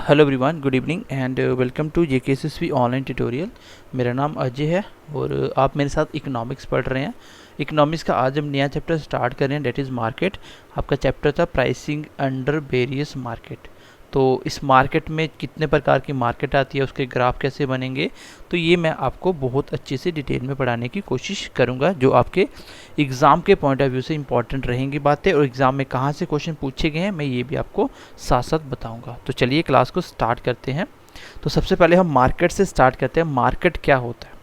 Hello everyone, good evening and welcome to JKSSV online tutorial. मेरा नाम अजय है और आप मेरे साथ इकोनॉमिक्स पढ़ रहे हैं। इकोनॉमिक्स का आज हम नया चैप्टर स्टार्ट कर रहे हैं, डेट इज़ मार्केट। आपका चैप्टर था प्राइसिंग अंडर वेरियस मार्केट। तो इस मार्केट में कितने प्रकार की मार्केट आती है, उसके ग्राफ कैसे बनेंगे, तो ये मैं आपको बहुत अच्छे से डिटेल में पढ़ाने की कोशिश करूँगा, जो आपके एग्ज़ाम के पॉइंट ऑफ व्यू से इंपॉर्टेंट रहेंगी बातें, और एग्ज़ाम में कहाँ से क्वेश्चन पूछे गए हैं मैं ये भी आपको साथ साथ बताऊंगा। तो चलिए क्लास को स्टार्ट करते हैं। तो सबसे पहले हम मार्केट से स्टार्ट करते हैं। मार्केट क्या होता है,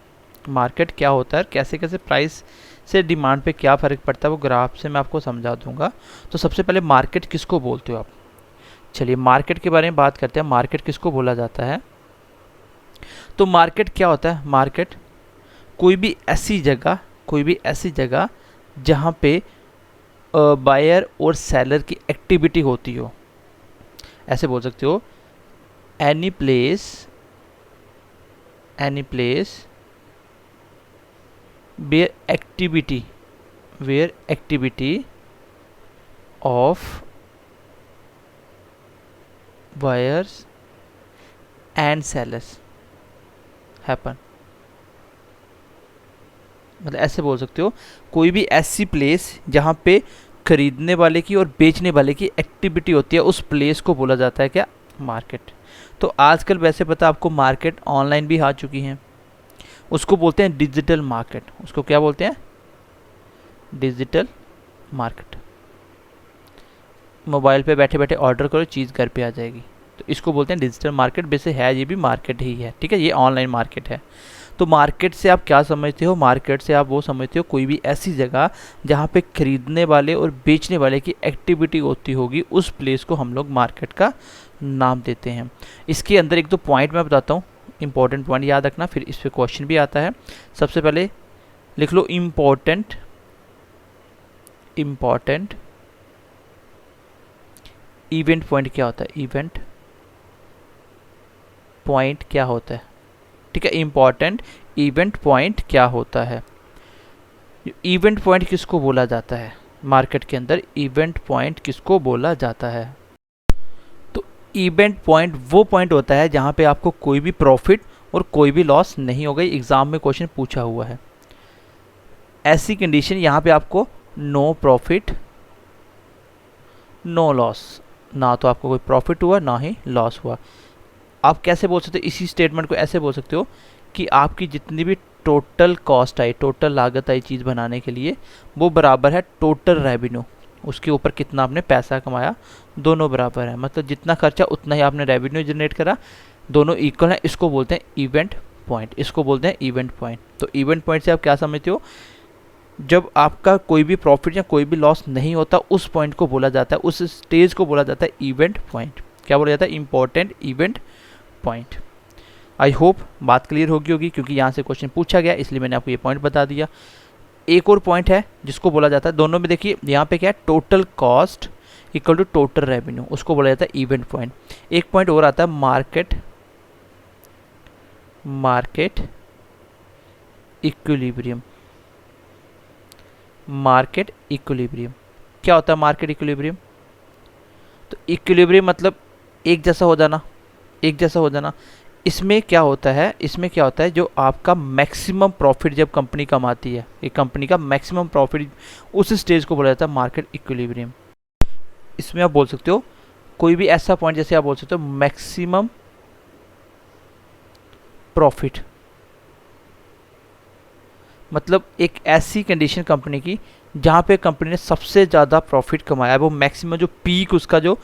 मार्केट क्या होता है, कैसे कैसे प्राइस से डिमांड पे क्या फ़र्क पड़ता है, वो ग्राफ से मैं आपको समझा दूंगा। तो सबसे पहले मार्केट किसको बोलते हो आप? चलिए मार्केट के बारे में बात करते हैं। मार्केट किसको बोला जाता है? तो मार्केट क्या होता है? मार्केट कोई भी ऐसी जगह जहाँ पे बायर और सेलर की एक्टिविटी होती हो। ऐसे बोल सकते हो, any place where activity of buyers and sellers happen. मतलब ऐसे बोल सकते हो, कोई भी ऐसी प्लेस जहाँ पे खरीदने वाले की और बेचने वाले की एक्टिविटी होती है, उस प्लेस को बोला जाता है क्या? मार्केट। तो आजकल वैसे पता आपको मार्केट ऑनलाइन भी आ चुकी हैं, उसको बोलते हैं डिजिटल मार्केट। उसको क्या बोलते हैं? Digital market. मोबाइल पे बैठे बैठे ऑर्डर करो, चीज़ घर पे आ जाएगी, तो इसको बोलते हैं डिजिटल मार्केट। वैसे है ये भी मार्केट ही है, ठीक है, ये ऑनलाइन मार्केट है। तो मार्केट से आप क्या समझते हो? मार्केट से आप वो समझते हो कोई भी ऐसी जगह जहाँ पे खरीदने वाले और बेचने वाले की एक्टिविटी होती होगी, उस प्लेस को हम लोग मार्केट का नाम देते हैं। इसके अंदर एक दो पॉइंट मैं बताता हूँ, इंपॉर्टेंट पॉइंट याद रखना, फिर इस पर क्वेश्चन भी आता है। सबसे पहले लिख लो इम्पोर्टेंट इवेंट पॉइंट क्या होता है? इवेंट पॉइंट क्या होता है? ठीक है, इम्पॉर्टेंट इवेंट पॉइंट क्या होता है? इवेंट पॉइंट किसको बोला जाता है मार्केट के अंदर? इवेंट पॉइंट किसको बोला जाता है? तो इवेंट पॉइंट वो पॉइंट होता है जहां पे आपको कोई भी प्रॉफिट और कोई भी लॉस नहीं हो गई। एग्जाम में क्वेश्चन पूछा हुआ है, ऐसी कंडीशन यहाँ पे आपको नो प्रॉफिट नो लॉस, ना तो आपको कोई प्रॉफिट हुआ ना ही लॉस हुआ। आप कैसे बोल सकते हो इसी स्टेटमेंट को? ऐसे बोल सकते हो कि आपकी जितनी भी टोटल कॉस्ट आई, टोटल लागत आई चीज़ बनाने के लिए, वो बराबर है टोटल रेवेन्यू। उसके ऊपर कितना आपने पैसा कमाया, दोनों बराबर है। मतलब जितना खर्चा उतना ही आपने रेवेन्यू जनरेट करा, दोनों इक्वल है। इसको बोलते हैं इवेंट पॉइंट, इसको बोलते हैं इवेंट पॉइंट। तो इवेंट पॉइंट से आप क्या समझते हो? जब आपका कोई भी प्रॉफिट या कोई भी लॉस नहीं होता, उस पॉइंट को बोला जाता है, उस स्टेज को बोला जाता है इवेंट पॉइंट। क्या बोला जाता है? Important event point. I hope बात क्लियर होगी, क्योंकि यहाँ से क्वेश्चन पूछा गया इसलिए मैंने आपको ये पॉइंट बता दिया। एक और पॉइंट है जिसको बोला जाता है, दोनों में देखिए यहाँ पे क्या है, total cost equal to total revenue, उसको बोला जाता है इवेंट पॉइंट। एक पॉइंट और आता है मार्केट इक्विलिब्रियम। मार्केट इक्विलिब्रियम क्या होता है? मार्केट इक्विलिब्रियम, तो इक्विलिब्रियम मतलब एक जैसा हो जाना। इसमें क्या होता है, जो आपका मैक्सिमम प्रॉफिट जब कंपनी कमाती है, एक कंपनी का मैक्सिमम प्रॉफिट, उस स्टेज को बोला जाता है मार्केट इक्विलिब्रियम। इसमें आप बोल सकते हो कोई भी ऐसा पॉइंट, जैसे आप बोल सकते हो मैक्सिमम प्रॉफिट, मतलब एक ऐसी कंडीशन कंपनी की जहाँ पे कंपनी ने सबसे ज़्यादा प्रॉफिट कमाया है, वो मैक्सिमम जो पीक उसका जो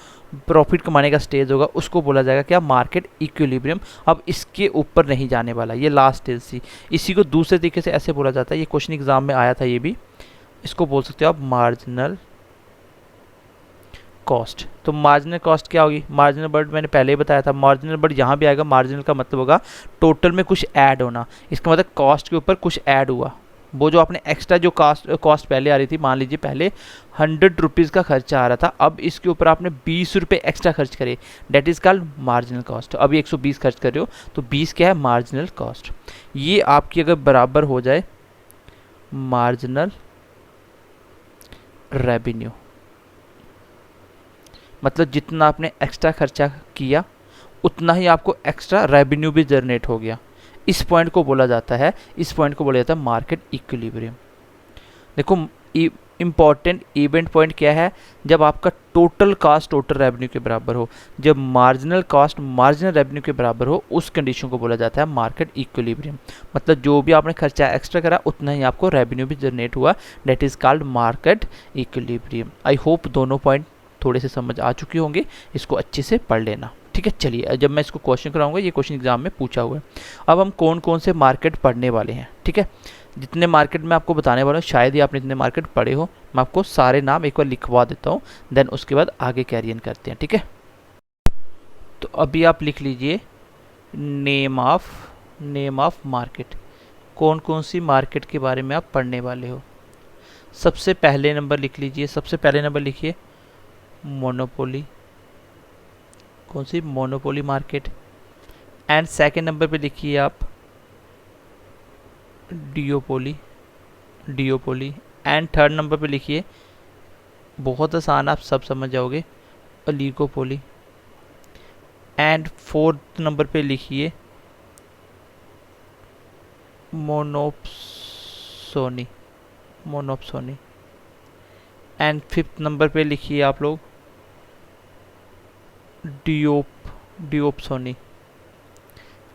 प्रॉफिट कमाने का स्टेज होगा, उसको बोला जाएगा क्या? Market equilibrium. अब इसके ऊपर नहीं जाने वाला, ये लास्ट स्टेज थी। इसी को दूसरे तरीके से ऐसे बोला जाता है, ये क्वेश्चन एग्जाम में आया था ये भी। इसको बोल सकते हो आप मार्जिनल कॉस्ट। तो मार्जिनल कॉस्ट क्या होगी? मार्जिनल वर्ड मैंने पहले ही बताया था, मार्जिनल वर्ड यहाँ भी आएगा। मार्जिनल का मतलब होगा टोटल में कुछ ऐड होना। इसका मतलब कॉस्ट के ऊपर कुछ ऐड हुआ, वो जो आपने एक्स्ट्रा जो कॉस्ट पहले आ रही थी, मान लीजिए पहले 100 रुपीज़ का खर्चा आ रहा था, अब इसके ऊपर आपने 20 रुपये एक्स्ट्रा खर्च करे, that is called marginal cost. अभी 120 खर्च कर रहे हो तो 20 क्या है? Marginal cost. ये आपकी अगर बराबर हो जाए मार्जिनल रेवेन्यू, मतलब जितना आपने एक्स्ट्रा खर्चा किया उतना ही आपको एक्स्ट्रा रेवेन्यू भी जनरेट हो गया। इस पॉइंट को बोला जाता है मार्केट इक्विलिब्रियम। देखो इम्पॉर्टेंट इवेंट पॉइंट क्या है, जब आपका टोटल कॉस्ट टोटल रेवेन्यू के बराबर हो, जब मार्जिनल कॉस्ट मार्जिनल रेवेन्यू के बराबर हो, उस कंडीशन को बोला जाता है मार्केट इक्विलिब्रियम। मतलब जो भी आपने खर्चा एक्स्ट्रा करा उतना ही आपको रेवेन्यू भी जनरेट हुआ, that is called market equilibrium. I hope दोनों पॉइंट थोड़े से समझ आ चुके होंगे, इसको अच्छे से पढ़ लेना। ठीक है, चलिए जब मैं इसको क्वेश्चन कराऊंगा, ये क्वेश्चन एग्जाम में पूछा हुआ है। अब हम कौन कौन से मार्केट पढ़ने वाले हैं। ठीक है, जितने मार्केट मैं आपको बताने वाला हूँ, शायद ही आपने इतने मार्केट पढ़े हो, मैं आपको सारे नाम एक बार लिखवा देता हूँ, देन उसके बाद आगे कैरी ऑन करते हैं। ठीक है, तो अभी आप लिख लीजिए नेम ऑफ मार्केट, कौन कौन सी मार्केट के बारे में आप पढ़ने वाले हो। सबसे पहले नंबर लिख लीजिए, सबसे पहले नंबर लिखिए मोनोपोली, कौन सी, monopoly market. And second number पे लिखिए आप डियोपोली। एंड थर्ड नंबर पे लिखिए, बहुत आसान, आप सब समझ जाओगे, ओलिगोपोली। एंड फोर्थ नंबर पे लिखिए मोनोप्सोनी। एंड फिफ्थ नंबर पे लिखिए आप लोग डियोप्सोनी।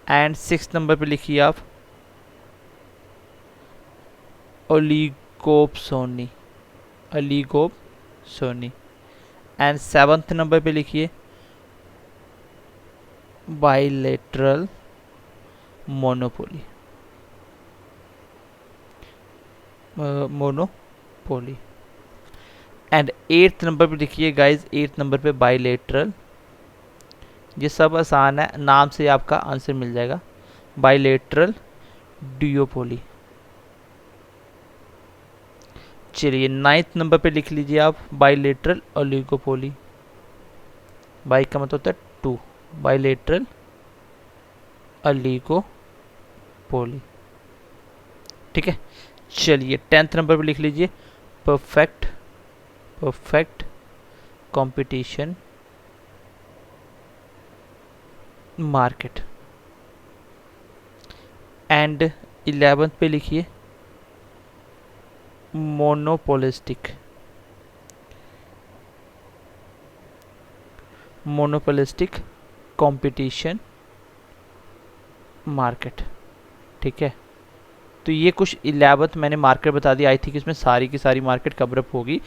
एंड सिक्स नंबर पे लिखिए आप ओलिगोप्सोनी। एंड सेवंथ नंबर पे लिखिए bilateral monopoly. And eighth number पे लिखिए गाइज, एट्थ नंबर पे बाइलेटरल। ये सब आसान है, नाम से आपका आंसर मिल जाएगा, बाइलेटरल डियोपोली। चलिए नाइन्थ नंबर पे लिख लीजिए आप बाइलेटरल ओलिगोपोली। बाई का मतलब होता है टू, बाइलेटरल ओलिगोपोली। ठीक है, चलिए टेंथ नंबर पे लिख लीजिए perfect competition market. And 11th पे लिखिए मोनोपोलिस्टिक कंपटीशन मार्केट। ठीक है, तो ये कुछ 11th मैंने मार्केट बता दिया। आई थिंक इसमें सारी की सारी मार्केट कवरअप होगी।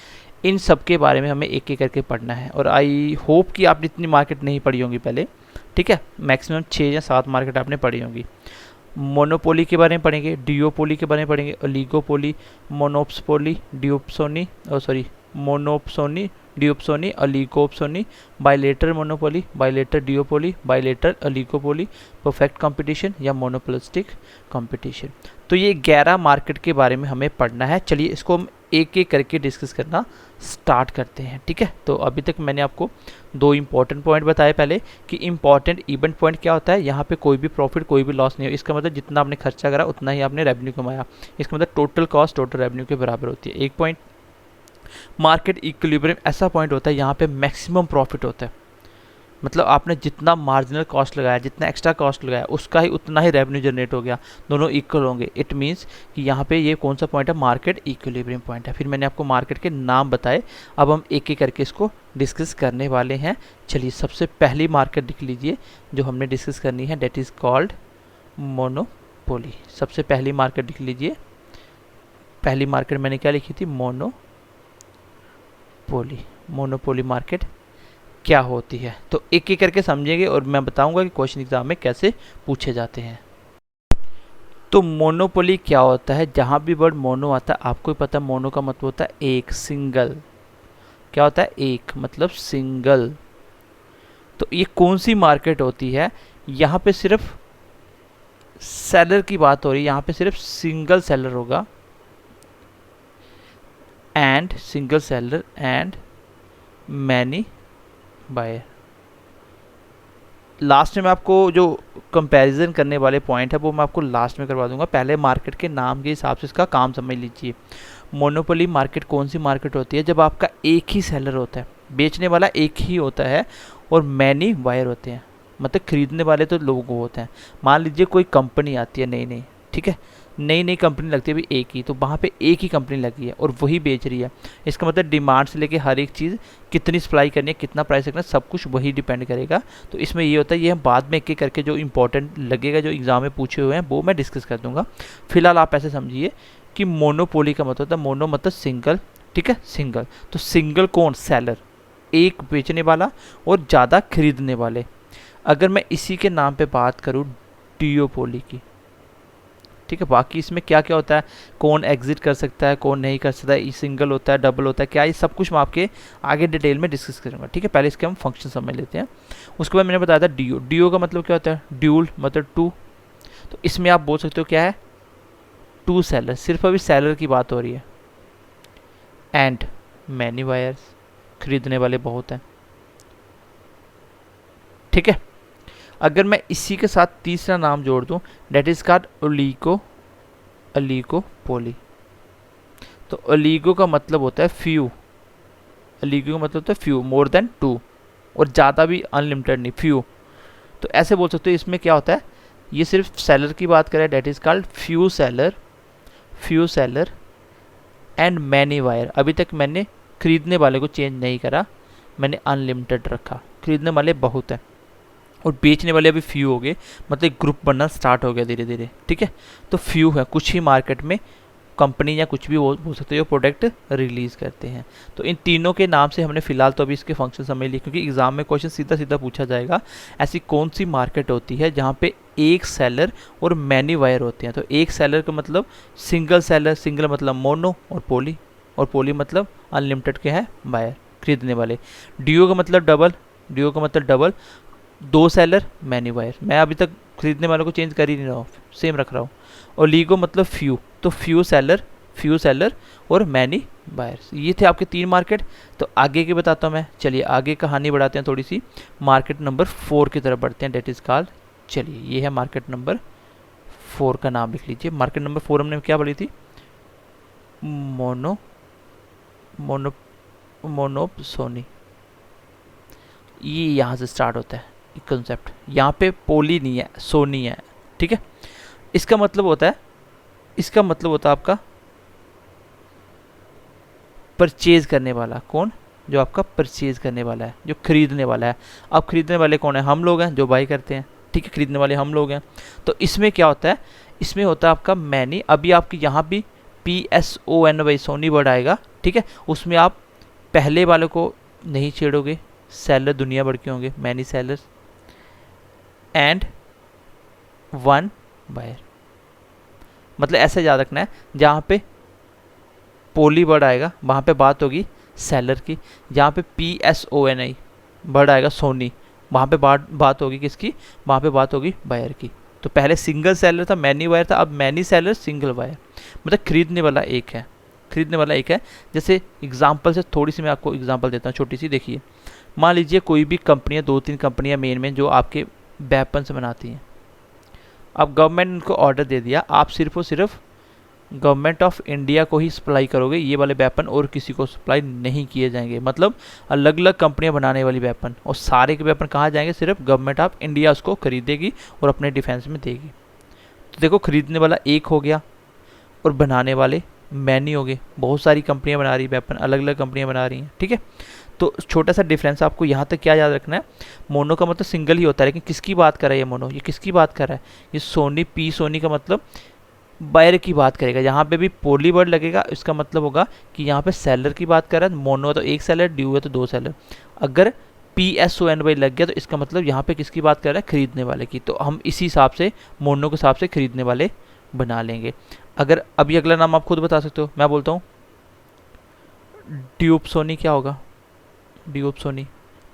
इन सब के बारे में हमें एक एक करके पढ़ना है, और आई होप कि आपने इतनी मार्केट नहीं पढ़ी होंगी पहले। ठीक है, मैक्सिमम 6 या 7 मार्केट आपने पढ़ी होंगी। मोनोपोली के बारे में पढ़ेंगे, डियोपोली के बारे में पढ़ेंगे, oligopoly, monopsony, duopsony, oligopsony, bilateral monopoly, bilateral duopoly, bilateral oligopoly, perfect competition या मोनोपोलिस्टिक कंपटीशन। तो ये 11 मार्केट के बारे में हमें पढ़ना है। चलिए इसको हम एक एक करके डिस्कस करना स्टार्ट करते हैं। ठीक है, तो अभी तक मैंने आपको 2 इंपॉर्टेंट पॉइंट बताए पहले, कि इंपॉर्टेंट इवेंट पॉइंट क्या होता है, यहाँ पे कोई भी प्रॉफिट कोई भी लॉस नहीं हो। इसका मतलब जितना आपने खर्चा करा उतना ही आपने रेवेन्यू कमाया। इसका मतलब टोटल कॉस्ट टोटल रेवेन्यू के बराबर होती है। एक पॉइंट मार्केट इक्विलिब्रियम ऐसा पॉइंट होता है यहाँ पे मैक्सिमम प्रॉफिट होता है। मतलब आपने जितना मार्जिनल कॉस्ट लगाया, जितना एक्स्ट्रा कॉस्ट लगाया, उसका ही उतना ही रेवेन्यू जनरेट हो गया, दोनों इक्वल होंगे। इट मीन्स कि यहाँ पे ये कौन सा पॉइंट है, मार्केट इक्विलिब्रियम पॉइंट है। फिर मैंने आपको मार्केट के नाम बताए, अब हम एक एक करके इसको डिस्कस करने वाले हैं। चलिए सबसे पहली मार्केट लिख लीजिए जो हमने डिस्कस करनी है, डेट इज़ कॉल्ड मोनोपोली। सबसे पहली मार्केट लिख लीजिए, पहली मार्केट मैंने क्या लिखी थी, मोनोपोली मार्केट क्या होती है। तो एक एक करके समझेंगे और मैं बताऊंगा कि क्वेश्चन एग्जाम में कैसे पूछे जाते हैं। तो मोनोपोली क्या होता है, जहां भी वर्ड मोनो आता है आपको ही पता है, मोनो का मतलब होता है एक, सिंगल। क्या होता है, एक मतलब सिंगल। तो ये कौन सी मार्केट होती है, यहाँ पे सिर्फ सेलर की बात हो रही है, यहाँ पे सिर्फ सिंगल सेलर होगा, and single seller and many buyer. Last में मैं आपको जो कंपैरिजन करने वाले पॉइंट है वो मैं आपको लास्ट में करवा दूंगा। पहले मार्केट के नाम के हिसाब से इसका काम समझ लीजिए। मोनोपोली मार्केट कौन सी मार्केट होती है, जब आपका एक ही सेलर होता है, बेचने वाला एक ही होता है और मैनी बायर होते हैं। मतलब खरीदने वाले तो लोग होते हैं। मान लीजिए कोई कंपनी आती है नई नई, ठीक है, नई नई कंपनी लगती है अभी एक ही, तो वहाँ पे एक ही कंपनी लगी है और वही बेच रही है। इसका मतलब डिमांड से लेके हर एक चीज़, कितनी सप्लाई करनी है, कितना प्राइस रखना है, सब कुछ वही डिपेंड करेगा। तो इसमें ये होता है, ये हम बाद में एक एक करके जो इंपॉर्टेंट लगेगा, जो एग्जाम में पूछे हुए हैं, वो मैं डिस्कस कर दूंगा। फिलहाल आप ऐसे समझिए कि मोनोपोली का मतलब होता है, मोनो मतलब सिंगल, ठीक है, सिंगल। तो सिंगल कौन? सेलर, एक बेचने वाला और ज़्यादा खरीदने वाले। अगर मैं इसी के नाम पे बात करूँ डिओपोली की, ठीक है, बाकी इसमें क्या क्या होता है, कौन एग्जिट कर सकता है, कौन नहीं कर सकता है, ये सिंगल होता है, डबल होता है, क्या, ये सब कुछ मैं आपके आगे डिटेल में डिस्कस करूँगा, ठीक है। पहले इसके हम फंक्शन समझ लेते हैं। उसके बाद मैंने बताया था डीओ। डीओ का मतलब क्या होता है? ड्यूल मतलब टू। तो इसमें आप बोल सकते हो क्या है? टू सेलर, सिर्फ अभी सेलर की बात हो रही है। एंड मैनी बायर्स, खरीदने वाले बहुत हैं, ठीक है। अगर मैं इसी के साथ तीसरा नाम जोड़ दूं, that is called oligo, oligopoly. तो ओलिगो का मतलब होता है फ्यू, ओलिगो का मतलब होता है फ्यू, मोर देन टू, और ज़्यादा भी अनलिमिटेड नहीं, फ्यू। तो ऐसे बोल सकते हो इसमें क्या होता है, ये सिर्फ सेलर की बात करें, that is called few seller, few seller and many buyer. अभी तक मैंने खरीदने वाले को चेंज नहीं करा, मैंने अनलिमिटेड रखा, खरीदने वाले बहुत हैं और बेचने वाले अभी फ्यू हो गए, मतलब एक ग्रुप बनना स्टार्ट हो गया धीरे धीरे, ठीक है। तो फ्यू है, कुछ ही मार्केट में कंपनी या कुछ भी बोल सकते हो प्रोडक्ट रिलीज़ करते हैं। तो इन तीनों के नाम से हमने फिलहाल तो अभी इसके फंक्शन समझ लिए, क्योंकि एग्जाम में क्वेश्चन सीधा सीधा पूछा जाएगा, ऐसी कौन सी मार्केट होती है जहाँ पे एक सेलर और मैनी बायर होते हैं। तो एक सेलर का मतलब सिंगल सेलर, सिंगल मतलब मोनो, और पोली मतलब अनलिमिटेड के हैं बायर, खरीदने वाले। डीओ का मतलब डबल, डीओ का मतलब डबल, दो सेलर मैनी बायर। मैं अभी तक खरीदने वालों को चेंज कर ही नहीं रहा हूँ, सेम रख रहा हूँ। और लीगो मतलब फ्यू, तो फ्यू सेलर और मैनी बायर्स। ये थे आपके तीन मार्केट। तो आगे की बताता हूँ मैं, चलिए आगे कहानी बढ़ाते हैं थोड़ी सी, मार्केट नंबर 4 की तरफ बढ़ते हैं, डेट इज कॉल्ड, चलिए ये है मार्केट नंबर 4 का नाम लिख लीजिए। मार्केट नंबर 4 हमने क्या बोली थी? Mono mono monopsony. ये यहाँ से स्टार्ट होता है कंसेप्ट। यहाँ पे पोली नहीं है, सोनी है, ठीक है। इसका मतलब होता है, इसका मतलब होता है आपका परचेज करने वाला। कौन? जो आपका परचेज करने वाला है, जो खरीदने वाला है। अब खरीदने वाले कौन है? हम लोग हैं जो बाई करते हैं, ठीक है, खरीदने वाले हम लोग हैं। तो इसमें क्या होता है, इसमें होता है आपका मैनी। अभी आपकी यहाँ भी PSONY सोनी वर्ड आएगा, ठीक है, उसमें आप पहले वाले को नहीं छेड़ोगे, सेलर दुनिया भर के होंगे, many sellers and one buyer. मतलब ऐसे याद रखना है, जहाँ पे पोली वर्ड आएगा वहाँ पे बात होगी सेलर की, जहाँ पे PSONY वर्ड आएगा सोनी, वहाँ पे बात होगी किसकी? वहाँ पे बात होगी बायर की। तो पहले सिंगल सेलर था, मैनी बायर था, अब मैनी सेलर सिंगल बायर, मतलब खरीदने वाला एक है, खरीदने वाला एक है। जैसे एग्जांपल से थोड़ी सी मैं आपको एग्जांपल देता हूँ छोटी सी, देखिए। मान लीजिए कोई भी कंपनियाँ, 2-3 कंपनियाँ मेन जो आपके वेपन्स बनाती हैं, अब गवर्नमेंट ने उनको ऑर्डर दे दिया, आप सिर्फ और सिर्फ गवर्नमेंट ऑफ इंडिया को ही सप्लाई करोगे ये वाले वेपन, और किसी को सप्लाई नहीं किए जाएंगे। मतलब अलग अलग कंपनियां बनाने वाली वेपन, और सारे के वेपन कहाँ जाएंगे? सिर्फ गवर्नमेंट ऑफ इंडिया उसको खरीदेगी और अपने डिफेंस में देगी। तो देखो, खरीदने वाला एक हो गया और बनाने वाले मैनी हो गए। बहुत सारी कंपनियां बना रही वेपन, अलग अलग कंपनियां बना रही हैं, ठीक है। तो छोटा सा डिफरेंस आपको यहाँ तक क्या याद रखना है, मोनो का मतलब सिंगल ही होता है, लेकिन किसकी बात कर रहा है ये मोनो? ये किसकी बात कर रहा है? ये सोनी, सोनी का मतलब बायर की बात करेगा। यहाँ पे भी पोली वर्ड लगेगा, इसका मतलब होगा कि यहाँ पे सेलर की बात कर रहा है। मोनो तो एक सेलर, ड्यू है तो दो सेलर। अगर PSONY लग गया तो इसका मतलब यहाँ पे किसकी बात कर रहा है? खरीदने वाले की। तो हम इसी हिसाब से मोनो के हिसाब से खरीदने वाले बना लेंगे। अगर अभी अगला नाम आप खुद बता सकते हो, मैं बोलता हूँ ड्यूपसोनी। क्या होगा? ड्यूपसोनी।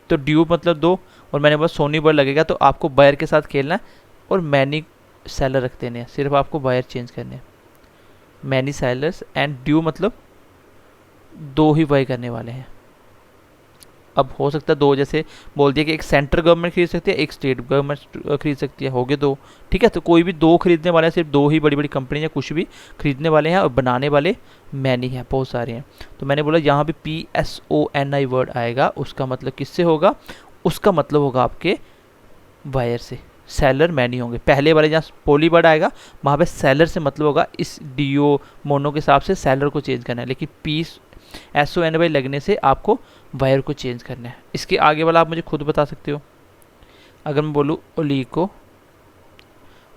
तो ड्यूब मतलब दो, और मैंने बोला सोनी वर्ड लगेगा, तो आपको बायर के साथ खेलना है और मैनी सेलर रख देने हैं, सिर्फ आपको बायर चेंज करने हैं। मैनी सेलर्स एंड ड्यू मतलब दो ही बाय करने वाले हैं। अब हो सकता है दो, जैसे बोल दिया कि एक सेंट्रल गवर्नमेंट खरीद सकती है, एक स्टेट गवर्नमेंट खरीद सकती है, हो गए दो, ठीक है। तो कोई भी दो खरीदने वाले हैं, सिर्फ दो ही बड़ी बड़ी कंपनी या कुछ भी खरीदने वाले हैं, और बनाने वाले मैनी हैं, बहुत सारे हैं। तो मैंने बोला यहाँ भी PSONY वर्ड आएगा, उसका मतलब किससे होगा? उसका मतलब होगा आपके वायर से, सेलर मैनी होंगे। पहले वाले जहाँ पोली वर्ड आएगा वहाँ पे सेलर से मतलब होगा इस डीओ मोनो के हिसाब से सेलर को चेंज करना है, लेकिन पीस SONY लगने से आपको वायर को चेंज करना है। इसके आगे वाला आप मुझे खुद बता सकते हो। अगर मैं बोलूँ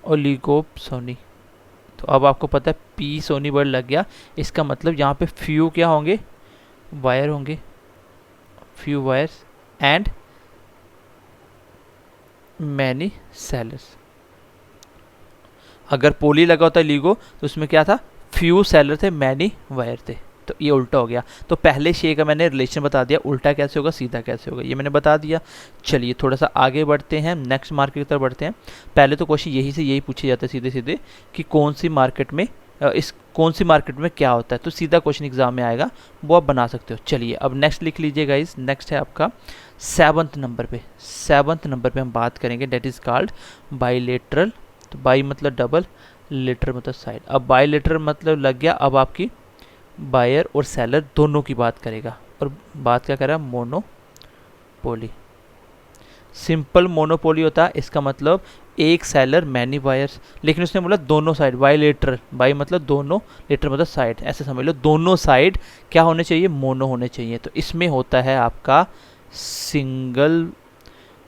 ओलिगोप्सोनी, तो अब आपको पता है पी सोनी वर्ड लग गया। इसका मतलब यहाँ पे फ्यू क्या होंगे, वायर होंगे, few wires and many sellers. अगर पोली लगा होता है लीगो तो उसमें क्या था, फ्यू सेलर थे, मैनी वायर थे। तो ये उल्टा हो गया। तो पहले शे का मैंने रिलेशन बता दिया, उल्टा कैसे होगा सीधा कैसे होगा ये मैंने बता दिया। चलिए थोड़ा सा आगे बढ़ते हैं, नेक्स्ट मार्केट की तरफ बढ़ते हैं। पहले तो क्वेश्चन यही से यही पूछे जाते हैं सीधे सीधे कि कौन सी मार्केट में क्या होता है, तो सीधा क्वेश्चन एग्जाम में आएगा, वो आप बना सकते हो। चलिए अब नेक्स्ट लिख लीजिएगा। इस नेक्स्ट है आपका 7th नंबर पे। 7th नंबर पे हम बात करेंगे डेट इज़ कॉल्ड बाईलेटरल। तो बाई मतलब डबल, लेटर मतलब साइड। अब बाईलेटरल मतलब लग गया, अब आपकी बायर और सेलर दोनों की बात करेगा। और बात क्या कर रहा है, मोनोपोली। सिंपल मोनोपोली होता है, इसका मतलब एक सेलर मैनी बायर्स, लेकिन उसने बोला दोनों साइड, बाईलेटरल, बाई मतलब दोनों, लेटर मतलब साइड, ऐसे समझ लो दोनों साइड क्या होने चाहिए, मोनो होने चाहिए। तो इसमें होता है आपका single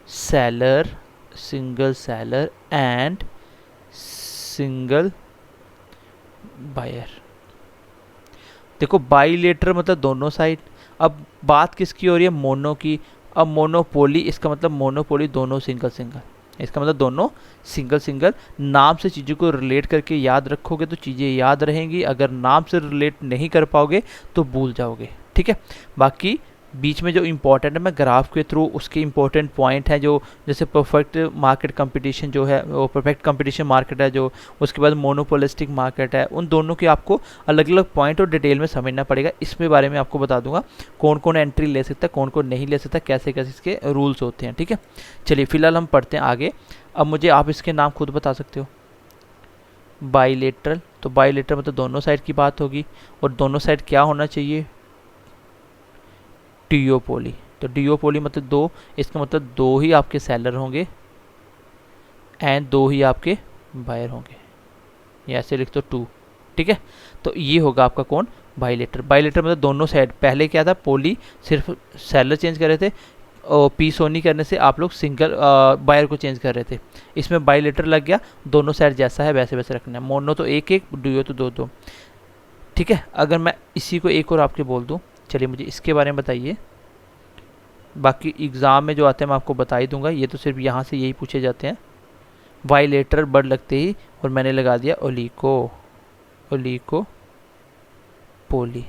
seller and single buyer. देखो बाईलेटर मतलब दोनों साइड। अब बात किसकी हो रही है, मोनो की। अब मोनोपोली, इसका मतलब मोनोपोली दोनों सिंगल सिंगल, इसका मतलब दोनों सिंगल सिंगल। नाम से चीज़ों को रिलेट करके याद रखोगे तो चीज़ें याद रहेंगी, अगर नाम से रिलेट नहीं कर पाओगे तो भूल जाओगे। ठीक है, बाकी बीच में जो इम्पोर्टेंट है मैं ग्राफ के थ्रू उसके इम्पोर्टेंट पॉइंट हैं, जो जैसे परफेक्ट मार्केट कंपटीशन जो है वो परफेक्ट कंपटीशन मार्केट है जो, उसके बाद मोनोपोलिस्टिक मार्केट है, उन दोनों के आपको अलग अलग पॉइंट और डिटेल में समझना पड़ेगा। इसमें बारे में आपको बता दूंगा कौन कौन एंट्री ले सकता है, कौन कौन नहीं ले सकता, कैसे कैसे इसके रूल्स होते हैं। ठीक है, चलिए फिलहाल हम पढ़ते हैं आगे। अब मुझे आप इसके नाम खुद बता सकते हो। बाईलेटरल, तो बाईलेटरल मतलब दोनों साइड की बात होगी, और दोनों साइड क्या होना चाहिए, डिओपोली। तो डिओपोली मतलब दो, इसका मतलब दो ही आपके सेलर होंगे एंड दो ही आपके बायर होंगे, या ऐसे लिख दो 2। ठीक है, तो ये होगा आपका कौन, बाईलेटर। बाईलेटर मतलब दोनों साइड। पहले क्या था, पोली सिर्फ सेलर चेंज कर रहे थे, और पी सोनी करने से आप लोग सिंगल बायर को चेंज कर रहे थे। इसमें बाईलेटर लग गया, दोनों साइड जैसा है वैसे वैसे रखना है। मोनो तो एक एक, डुओ तो दो दो। ठीक है, अगर मैं इसी को एक और आपके बोल दूँ, चलिए मुझे इसके बारे में बताइए। बाकी एग्ज़ाम में जो आते हैं मैं आपको बता ही दूंगा, ये तो सिर्फ यहाँ से यही पूछे जाते हैं। बाईलेटरल वर्ड लगते ही और मैंने लगा दिया ओलिको पोली।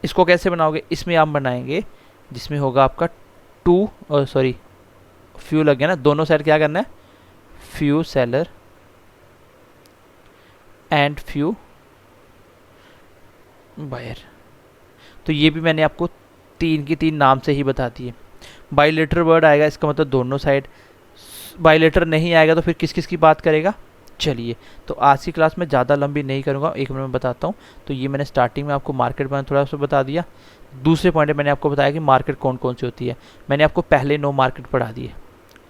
इसको कैसे बनाओगे, इसमें आप बनाएंगे जिसमें होगा आपका फ्यू लग गया ना, दोनों साइड क्या करना है, few seller and few buyer. तो ये भी मैंने आपको 3 की 3 नाम से ही बता दिए। बाईलेटर वर्ड आएगा, इसका मतलब दोनों साइड। बाईलेटर नहीं आएगा तो फिर किस किस की बात करेगा। चलिए, तो आज की क्लास में ज़्यादा लंबी नहीं करूँगा, एक मिनट में बताता हूँ। तो ये मैंने स्टार्टिंग में आपको मार्केट में थोड़ा सा बता दिया। दूसरे पॉइंट में मैंने आपको बताया कि मार्केट कौन कौन सी होती है। मैंने आपको पहले 9 मार्केट पढ़ा दिए,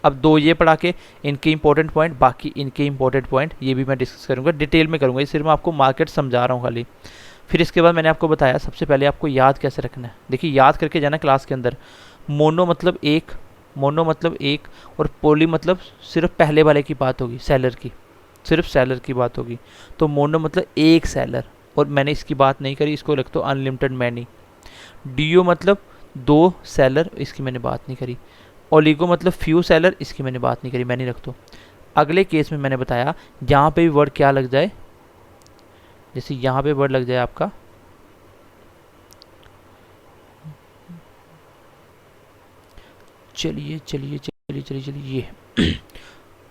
अब 2 ये पढ़ा के इनके इंपॉर्टेंट पॉइंट, बाकी इनके इंपॉर्टेंट पॉइंट ये भी मैं डिस्कस करूँगा, डिटेल में करूँगा। इस सिर्फ मैं आपको मार्केट समझा रहा हूँ खाली। फिर इसके बाद मैंने आपको बताया सबसे पहले आपको याद कैसे रखना है। देखिए याद करके जाना क्लास के अंदर। मोनो मतलब एक, और पोली मतलब सिर्फ पहले वाले की बात होगी, सेलर की, सिर्फ सेलर की बात होगी। तो मोनो मतलब एक सेलर, और मैंने इसकी बात नहीं करी, इसको लिख दो अनलिमिटेड मैनी। डीओ मतलब 2 सेलर, इसकी मैंने बात नहीं करी। ओलिगो मतलब फ्यू सेलर, इसकी मैंने बात नहीं करी, मैंने रख दो। अगले केस में मैंने बताया जहाँ पे भी वर्ड क्या लग जाए, जैसे यहाँ पे वर्ड लग जाए आपका चलिए ये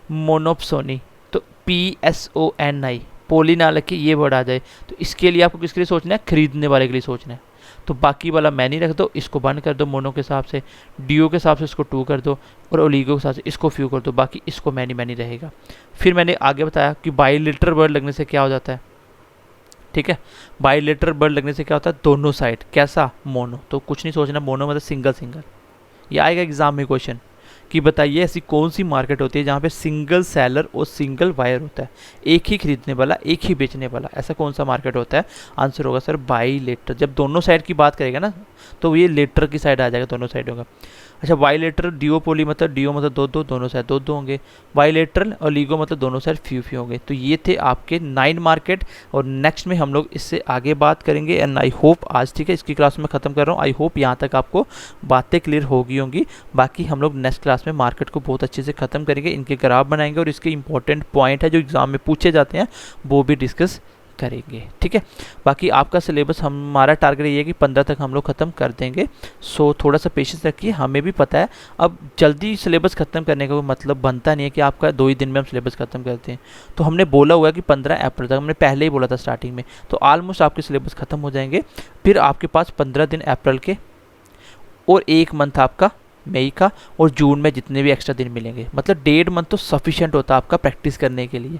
मोनोप्सोनी, तो PSONI, पोली ना लग के ये वर्ड आ जाए, तो इसके लिए आपको किसके लिए सोचना है, खरीदने वाले के लिए सोचना है। तो बाकी वाला मैनी रख दो, इसको बंद कर दो मोनो के हिसाब से, डीओ के हिसाब से इसको 2 कर दो, और ओलिगो के हिसाब से इसको फ्यू कर दो, बाकी इसको मैनी रहेगा। फिर मैंने आगे बताया कि बाईलेटर वर्ड लगने से क्या हो जाता है। ठीक है, बाईलेटर वर्ड लगने से क्या होता है, दोनों साइड कैसा, मोनो। तो कुछ नहीं सोचना, मोनो मतलब सिंगल सिंगल, ये आएगा एग्जाम में क्वेश्चन। कि बताइए ऐसी कौन सी मार्केट होती है जहाँ पे सिंगल सेलर और सिंगल बायर होता है, एक ही खरीदने वाला एक ही बेचने वाला, ऐसा कौन सा मार्केट होता है? आंसर होगा सर बाई लेटर। जब दोनों साइड की बात करेगा ना तो ये लेटर की साइड आ जाएगा दोनों साइडों का। अच्छा, बाईलेटरल डिओपोली मतलब डिओ मतलब दो दो, दोनों साइड दो दो होंगे। बाईलेटरल और लीगो मतलब दोनों साइड फ्यू फ्यू होंगे। तो ये थे आपके 9 मार्केट, और नेक्स्ट में हम लोग इससे आगे बात करेंगे। एंड आई होप आज, ठीक है, इसकी क्लास में ख़त्म कर रहा हूँ। आई होप यहाँ तक आपको बातें क्लियर हो गई होंगी। बाकी हम लोग नेक्स्ट क्लास में मार्केट को बहुत अच्छे से ख़त्म करेंगे, इनके ग्राफ बनाएंगे और इसके इंपॉर्टेंट पॉइंट है जो एग्ज़ाम में पूछे जाते हैं वो भी डिस्कस करेंगे, ठीक है। बाकी आपका सिलेबस, हमारा टारगेट ये है कि 15 तक हम लोग ख़त्म कर देंगे। सो थोड़ा सा पेशेंस रखिए, हमें भी पता है अब जल्दी सिलेबस ख़त्म करने का कोई मतलब बनता नहीं है कि आपका 2 ही दिन में हम सिलेबस ख़त्म करते हैं। तो हमने बोला हुआ है कि 15 अप्रैल तक, हमने पहले ही बोला था स्टार्टिंग में, तो ऑलमोस्ट आपके सिलेबस ख़त्म हो जाएंगे। फिर आपके पास 15 दिन अप्रैल के और 1 मंथ आपका मई का, और जून में जितने भी एक्स्ट्रा दिन मिलेंगे, मतलब 1.5 मंथ तो सफिशिएंट होता है आपका प्रैक्टिस करने के लिए।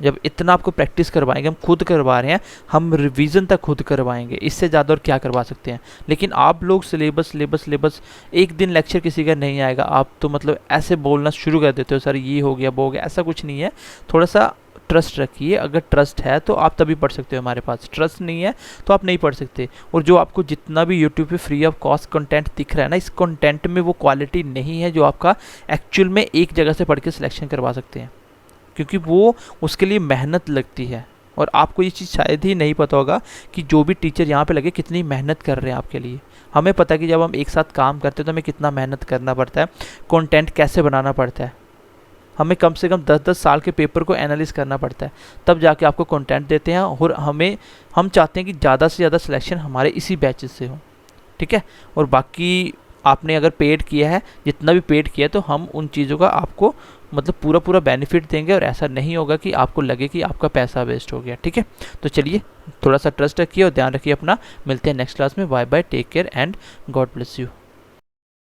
जब इतना आपको प्रैक्टिस करवाएंगे, हम खुद करवा रहे हैं, हम रिवीजन तक खुद करवाएंगे, इससे ज़्यादा और क्या करवा सकते हैं। लेकिन आप लोग सिलेबस सिलेबस सिलेबस, एक दिन लेक्चर किसी का नहीं आएगा, आप तो मतलब ऐसे बोलना शुरू कर देते हो सर ये हो गया वो हो गया, ऐसा कुछ नहीं है। थोड़ा सा ट्रस्ट रखिए, अगर ट्रस्ट है तो आप तभी पढ़ सकते हो, हमारे पास ट्रस्ट नहीं है तो आप नहीं पढ़ सकते। और जो आपको जितना भी यूट्यूब पे फ्री ऑफ कॉस्ट कंटेंट दिख रहा है ना, इस कंटेंट में वो क्वालिटी नहीं है जो आपका एक्चुअल में एक जगह से पढ़ के सिलेक्शन करवा सकते हैं, क्योंकि वो उसके लिए मेहनत लगती है। और आपको ये चीज़ शायद ही नहीं पता होगा कि जो भी टीचर यहाँ पे लगे कितनी मेहनत कर रहे हैं आपके लिए। हमें पता है कि जब हम एक साथ काम करते हैं तो हमें कितना मेहनत करना पड़ता है, कंटेंट कैसे बनाना पड़ता है, हमें कम से कम 10-10 साल के पेपर को एनालिस करना पड़ता है, तब जाके आपको कंटेंट देते हैं। और हम चाहते हैं कि ज़्यादा से ज़्यादा सिलेक्शन हमारे इसी बैचेस से हो, ठीक है। और बाकी आपने अगर पेड किया है, जितना भी पेड किया है, तो हम उन चीज़ों का आपको मतलब पूरा पूरा बेनिफिट देंगे, और ऐसा नहीं होगा कि आपको लगे कि आपका पैसा वेस्ट हो गया, ठीक है। तो चलिए, थोड़ा सा ट्रस्ट रखिए और ध्यान रखिए अपना। मिलते हैं नेक्स्ट क्लास में। Bye bye, take care and God bless you.